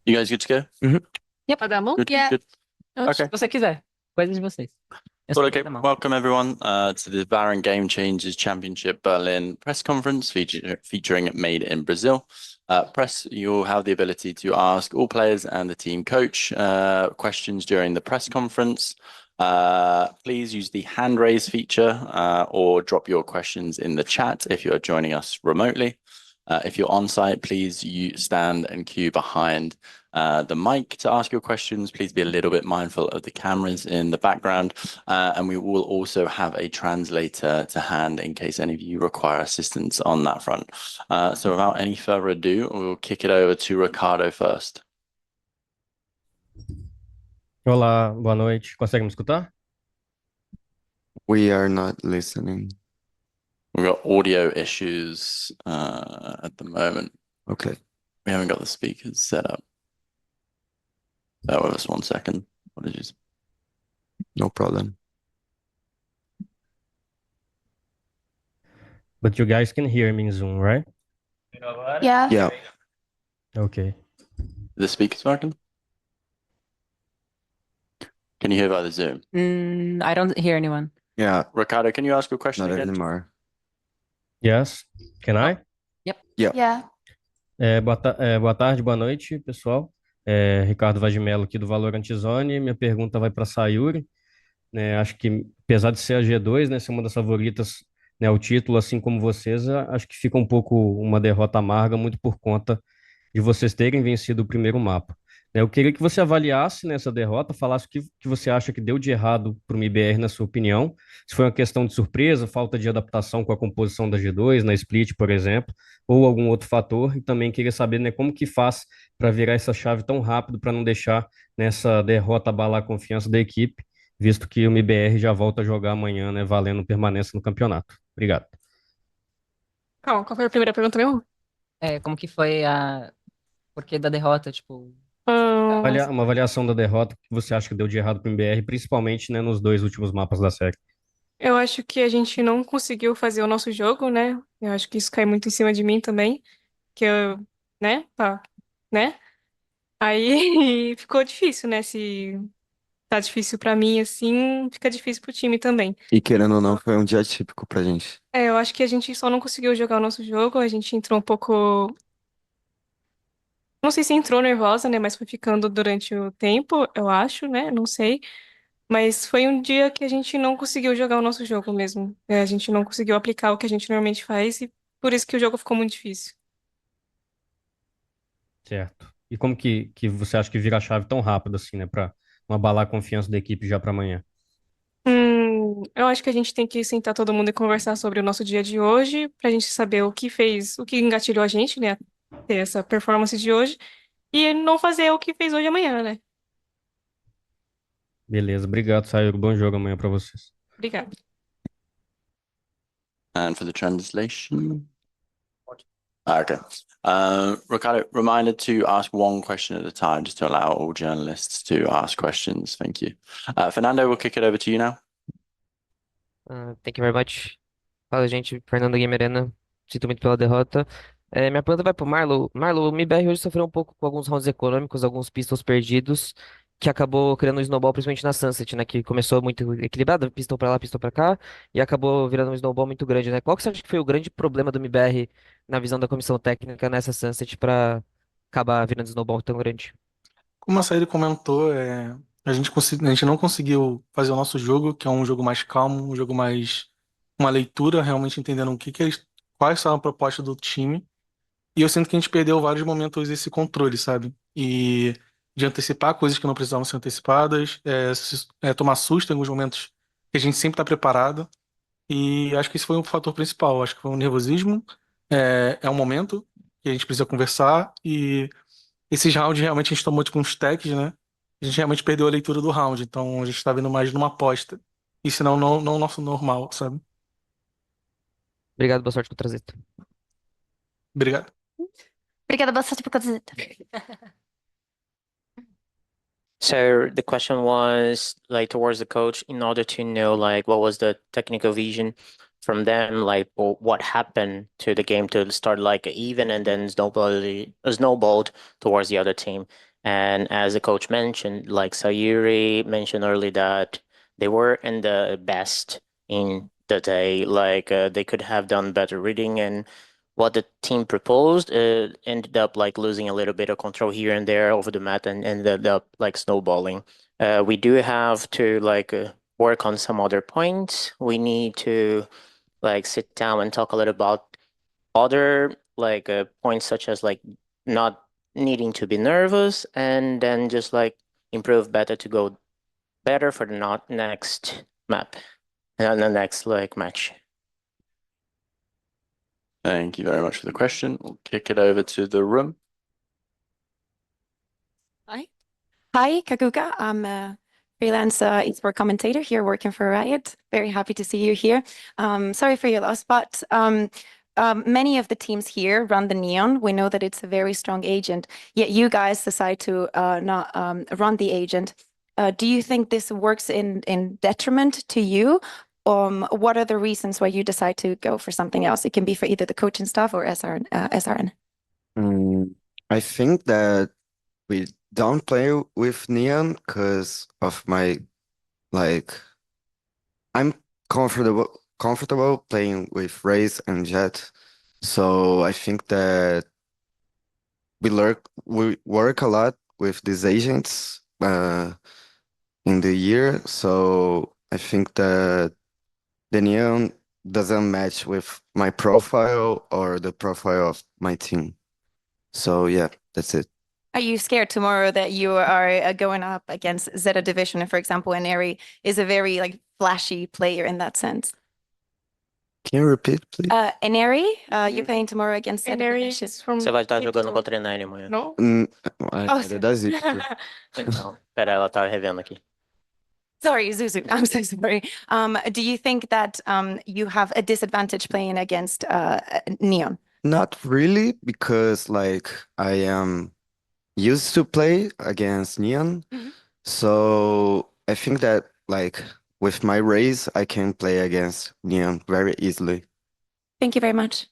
You guys good to go? Yep. Podemos? Good, Yeah. good. Okay. Se você quiser. Coisa de vocês. Eu Well, sei okay. da mão. Welcome everyone to the Valorant Game Changers Championship Berlin press conference featuring Made in Brazil. Press, you'll have the ability to ask all players and the team coach questions during the press conference. Please use the hand raise feature or drop your questions in the chat if you're joining us remotely. If you're on site, please stand and queue behind the mic to ask your questions. Please be a little bit mindful of the cameras in the background. And we will also have a translator to hand in case any of you require assistance on that front. So without any further ado, we'll kick it over to Ricardo first. Olá, boa noite. Consegue me escutar? We are not listening. We've got audio issues at the moment. Okay. We haven't got the speakers set up. Bear with us 1 second. Apologies. No problem. But you guys can hear me in Zoom, right? Yeah. Yeah. Okay. The speakers working? Can you hear by the Zoom? I don't hear anyone. Yeah. Ricardo, can you ask a question Not again? anymore. Yes. Can I? Yep. Yeah. Yeah. Boa tarde, boa noite, pessoal. Ricardo Vaz de Mello aqui do Valorant Zone. Minha pergunta vai para a Sayuri. Acho que, apesar de ser a G2, né, ser uma das favoritas, né, o título, assim como vocês, acho que fica um pouco uma derrota amarga, muito por conta de vocês terem vencido o primeiro mapa. Eu queria que você avaliasse nessa derrota, falasse o que você acha que deu de errado para o MIBR, na sua opinião. Se foi uma questão de surpresa, falta de adaptação com a composição da G2, na split, por exemplo, ou algum outro fator. E também queria saber, né, como que faz para virar essa chave tão rápido para não deixar nessa derrota abalar a confiança da equipe, visto que o MIBR já volta a jogar amanhã, né, valendo permanência no campeonato. Obrigado. Calma, qual foi a primeira pergunta mesmo? Como que foi a porquê da derrota, tipo... Uma avaliação da derrota, o que você acha que deu de errado para o MBR, principalmente, né, nos dois últimos mapas da série. Eu acho que a gente não conseguiu fazer o nosso jogo, né? Eu acho que isso cai muito em cima de mim também, que eu, né? Tá, né? Aí ficou difícil, né? Se tá difícil pra mim, assim, fica difícil pro time também. E querendo ou não, foi um dia típico pra gente. Eu acho que a gente só não conseguiu jogar o nosso jogo, a gente entrou um pouco. Não sei se entrou nervosa, né? Mas foi ficando durante o tempo, eu acho, né? Não sei. Mas foi um dia que a gente não conseguiu jogar o nosso jogo mesmo. A gente não conseguiu aplicar o que a gente normalmente faz e por isso que o jogo ficou muito difícil. Certo. E como que você acha que vira a chave tão rápido assim, né, para não abalar a confiança da equipe já para amanhã? Eu acho que a gente tem que sentar todo mundo e conversar sobre o nosso dia de hoje, pra gente saber o que fez, o que engatilhou a gente, né, a ter essa performance de hoje, e não fazer o que fez hoje e amanhã, né? Beleza, obrigado, Sayuri. Bom jogo amanhã para vocês. Obrigada. And for the translation? Okay. Ricardo, reminder to ask one question at a time, just to allow all journalists to ask questions. Thank you. Fernando, we'll kick it over to you now. Thank you very much. Fala, gente. Fernando Game Arena. Sinto muito pela derrota. Minha pergunta vai pro Marlo. Marlo, o MIBR hoje sofreu um pouco com alguns rounds econômicos, alguns pistols perdidos, que acabou criando um snowball, principalmente na Sunset, né? Que começou muito equilibrado, pistol pra lá, pistol pra cá, e acabou virando um snowball muito grande, né? Qual que você acha que foi o grande problema do MIBR na visão da comissão técnica nessa Sunset pra acabar virando um snowball tão grande? Como a Saíra comentou, a gente não conseguiu fazer o nosso jogo, que é um jogo mais calmo, um jogo mais uma leitura, realmente entendendo quais são a proposta do time. E eu sinto que a gente perdeu vários momentos esse controle, sabe? E de antecipar coisas que não precisavam ser antecipadas, tomar susto em alguns momentos que a gente sempre está preparado. E acho que esse foi um fator principal. Acho que foi um nervosismo, é um momento que a gente precisa conversar e esses rounds realmente a gente tomou tipo uns techs, né? A gente realmente perdeu a leitura do round, então a gente tá vendo mais numa aposta. E senão não o nosso normal, sabe? Obrigado, boa sorte com o trajeto. Obrigado. Obrigada bastante por camiseta. So the question was like towards the coach in order to know like what was the technical vision from them, like what happened to the game to start like even and then snowballed towards the other team. And as the coach mentioned, like Sayuri mentioned earlier, that they were in the best in the day. Like they could have done better reading, and what the team proposed ended up like losing a little bit of control here and there over the map, and ended up like snowballing. We do have to like work on some other points. We need to like sit down and talk a little about other like points, such as like not needing to be nervous, and then just like improve better to go better for the not next map and the next like match. Thank you very much for the question. We'll kick it over to the room. Hi, Kaguka. I'm a freelance esports commentator here working for Riot. Very happy to see you here. Sorry for your loss, but many of the teams here run the Neon. We know that it's a very strong agent, yet you guys decide to not run the agent. Do you think this works in detriment to you? What are the reasons why you decide to go for something else? It can be for either the coaching staff or SRN. I think that we don't play with Neon because of my like I'm comfortable playing with Raze and Jet. So I think that we work a lot with these agents in the year. So I think that the Neon doesn't match with my profile or the profile of my team. So yeah, that's it. Are you scared tomorrow that you are going up against Zeta Division, and for example, Eneri is a very like flashy player in that sense? Can you repeat, please? Eneri, you're playing tomorrow against Zeta Eneri Division. is from Você vai estar jogando G2. contra a Nine amanhã. No? É da Zip. Não, pera, ela tá revendo aqui. Sorry, Zuzu. I'm so sorry. Do you think that you have a disadvantage playing against Neon? Not really, because like I am used to play against Neon. So I think that like with my race, I can play against Neon very easily. Thank you very much.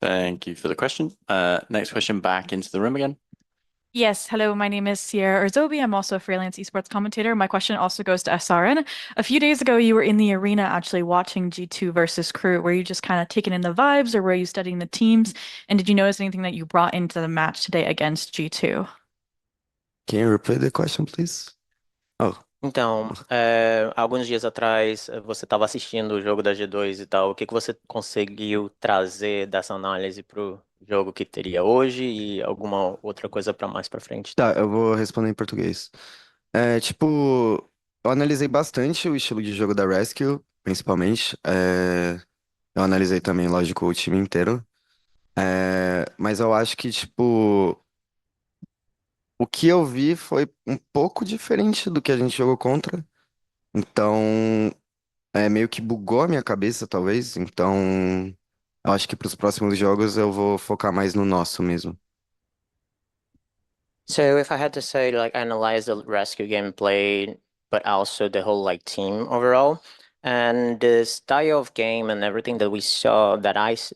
Thank you for the question. Next question back into the room again. Yes, hello, my name is Sierra Erzobi. I'm also a freelance esports commentator. My question also goes to SRN. A few days ago, you were in the arena actually watching G2 versus Crew. Were you just kind of taking in the vibes, or were you studying the teams? And did you notice anything that you brought into the match today against G2? Can you repeat the question, please? Oh, Então, alguns dias atrás, você estava assistindo o jogo da G2 e tal. O que que você conseguiu trazer dessa análise pro jogo que teria hoje e alguma outra coisa para mais para frente? tá, eu vou responder em português. Tipo, eu analisei bastante o estilo de jogo da Rescue, principalmente. Eu analisei também, lógico, o time inteiro. Mas eu acho que, tipo, o que eu vi foi um pouco diferente do que a gente jogou contra. Então, meio que bugou a minha cabeça, talvez. Então, eu acho que para os próximos jogos eu vou focar mais no nosso mesmo. So if I had to say, like, analyze the rescue gameplay, but also the whole like team overall, and the style of game and everything that we saw,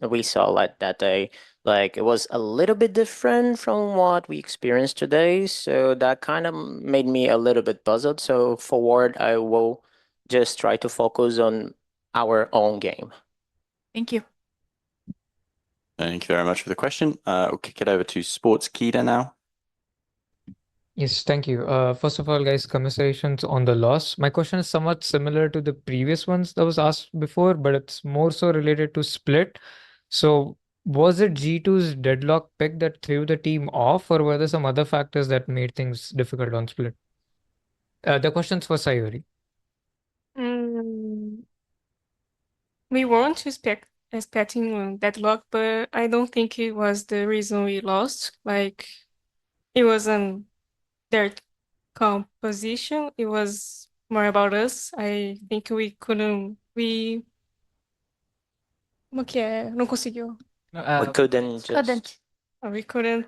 we saw like that day, like it was a little bit different from what we experienced today. So that kind of made me a little bit puzzled. So forward, I will just try to focus on our own game. Thank you. Thank you very much for the question. We'll kick it over to Sports Kida now. Yes, thank you. First of all, guys, commiserations on the loss. My question is somewhat similar to the previous ones that was asked before, but it's more so related to split. So was it G2's deadlock pick that threw the team off, or were there some other factors that made things difficult on split? The question's for Sayuri. We weren't expecting deadlock, but I don't think it was the reason we lost. Like, it wasn't their composition. It was more about us. I think we couldn't. Como que é? Não conseguiu. We couldn't just. We couldn't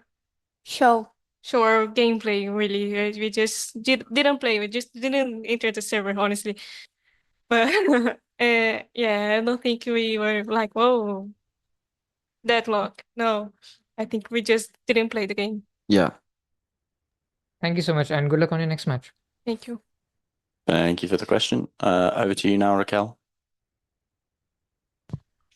Show. show our gameplay, really. We just didn't play. We just didn't enter the server, honestly. But yeah, I don't think we were like, whoa, deadlock. No, I think we just didn't play the game. Yeah. Thank you so much, and good luck on your next match. Thank you. Thank you for the question. Over to you now, Raquel.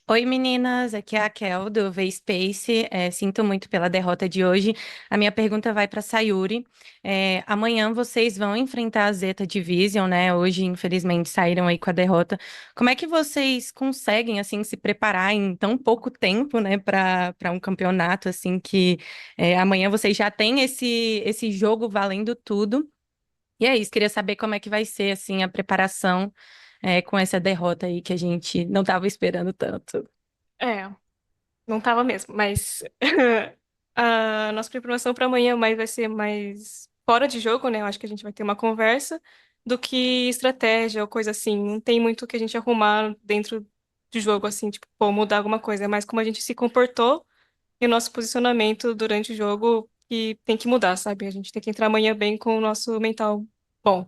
Oi, meninas, aqui é a Kel do V-Space. Sinto muito pela derrota de hoje. A minha pergunta vai para Sayuri. Amanhã vocês vão enfrentar a Zeta Division, né? Hoje, infelizmente, saíram aí com a derrota. Como é que vocês conseguem, assim, se preparar em tão pouco tempo, né, para um campeonato, assim, que amanhã vocês já têm esse jogo valendo tudo? E é isso, queria saber como é que vai ser, assim, a preparação com essa derrota aí que a gente não estava esperando tanto. Não tava mesmo, mas a nossa preparação para amanhã vai ser mais fora de jogo, né? Eu acho que a gente vai ter uma conversa do que estratégia ou coisa assim. Não tem muito que a gente arrumar dentro de jogo, assim, tipo, pô, mudar alguma coisa. É mais como a gente se comportou e o nosso posicionamento durante o jogo que tem que mudar, sabe? A gente tem que entrar amanhã bem com o nosso mental bom.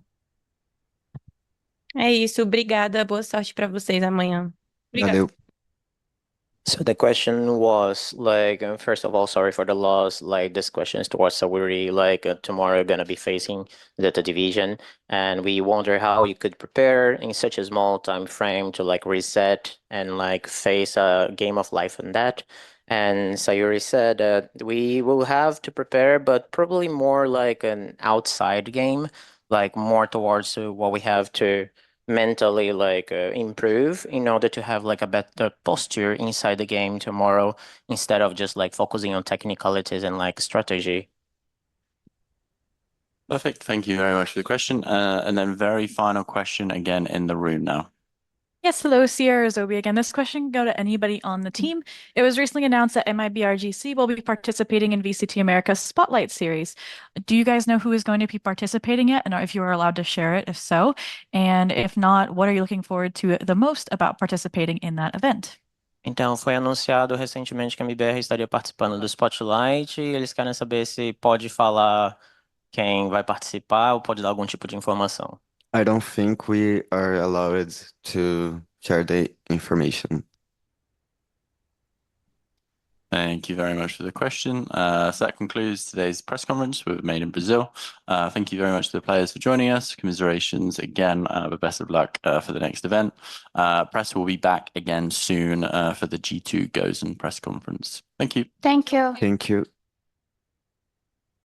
É isso, obrigada, boa sorte para vocês amanhã. Obrigada. Valeu. So the question was like, first of all, sorry for the loss. Like this question is towards Sawiri. Like tomorrow, gonna be facing Zeta Division, and we wonder how you could prepare in such a small time frame to like reset and like face a game of life and that. And Sayuri said we will have to prepare, but probably more like an outside game, like more towards what we have to mentally like improve in order to have like a better posture inside the game tomorrow instead of just like focusing on technicalities and like strategy. Perfect. Thank you very much for the question. And then very final question again in the room now. Yes, hello, Sierra Zobi again. This question can go to anybody on the team. It was recently announced that MIBR GC will be participating in VCT America's Spotlight Series. Do you guys know who is going to be participating yet? And if you are allowed to share it, if so. And if not, what are you looking forward to the most about participating in that event? Então, foi anunciado recentemente que a MIBR estaria participando do Spotlight e eles querem saber se pode falar quem vai participar ou pode dar algum tipo de informação. I don't think we are allowed to share the information. Thank you very much for the question. So that concludes today's press conference with Made in Brazil. Thank you very much to the players for joining us. Commiserations again, but best of luck for the next event. Press will be back again soon for the G2 Gozen press conference. Thank you. Thank you. Thank you.